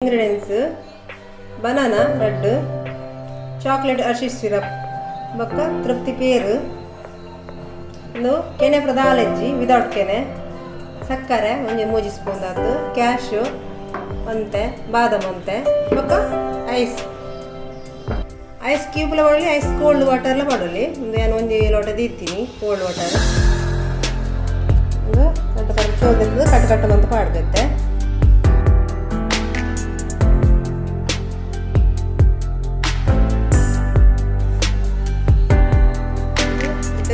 ingredients banana red chocolate Hershey's syrup ಬೊಕ್ಕ ತೃಪ್ತಿ ಪೇರು ಒಂದು ಕೆನೆ ಪ್ರದಾಲೆಜ್ಜಿ ವಿದೌಟ್ ಕೆನೆ ಸಕ್ಕರೆ ಒಂದು 3 ಸ್ಪೂನ್ ಅದು ಕ್ಯಾಶು ಒಂತೆ ಬಾದಾಮ್ ಒಂತೆ ಬೊಕ್ಕ ಐಸ್ ಕ್ಯೂಬ್ಲ ಮಾಡಲಿ ಐಸ್ ಕೋಲ್ಡ್ ವಾಟರ್ಲ ಮಾಡಲಿ ನಾನು ಒಂದು ಲೋಟ ದೀತೀನಿ ಕೋಲ್ಡ್ ವಾಟರ್ ಒಂದು ಚೋದಿದ್ದು ಕಟ್ ಕಟ್ ಬಂದು ಪಾಡ್ಗತ್ತೆ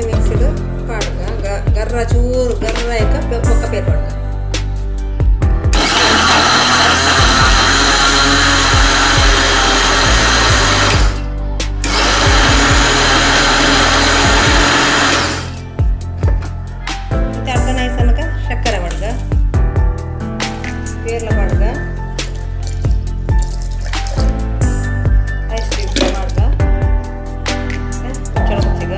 ಮಿಕ್ಸಿಡ್ ಪಾಡ್ಗ ಗರ್ರ ಚೂರು ಗರ್ರ ಇಕ್ಕ ಬೊಕ್ಕ ಪೇರ್ ಪಾಡ್ಗ ಶಕ್ಕರೆ ಮಾಡ್ಗ ಪೇರ್ಲ ಮಾಡ್ಗ ಐಸ್ ಕ್ಯೂಬ್ ಮಾಡ್ಗ ಚೊಳ ಕುಚ್ಚಿಗ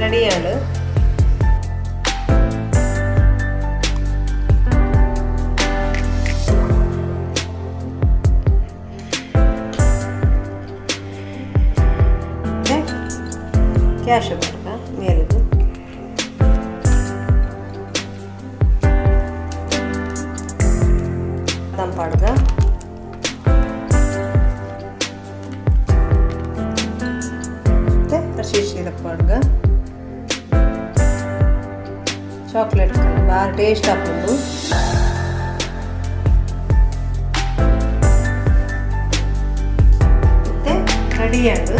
ರೆಡಿ ಆಡು ಕ್ಯಾಶು ಮಾಡ್ಗ ಮೇಲಿದು ಬಾದಾಮ್ ಪಾಡ್ಗ ಮತ್ತೆ ಹರ್ಷೀಸ್ ಸಿರಪ್ ಪಾಡ್ಗ ಚಾಕ್ಲೇಟ್ ಬಾರಿ ಟೇಸ್ಟ್ ಹಾಕೊಂಡು ಮತ್ತೆ ರೆಡಿ ಆಡು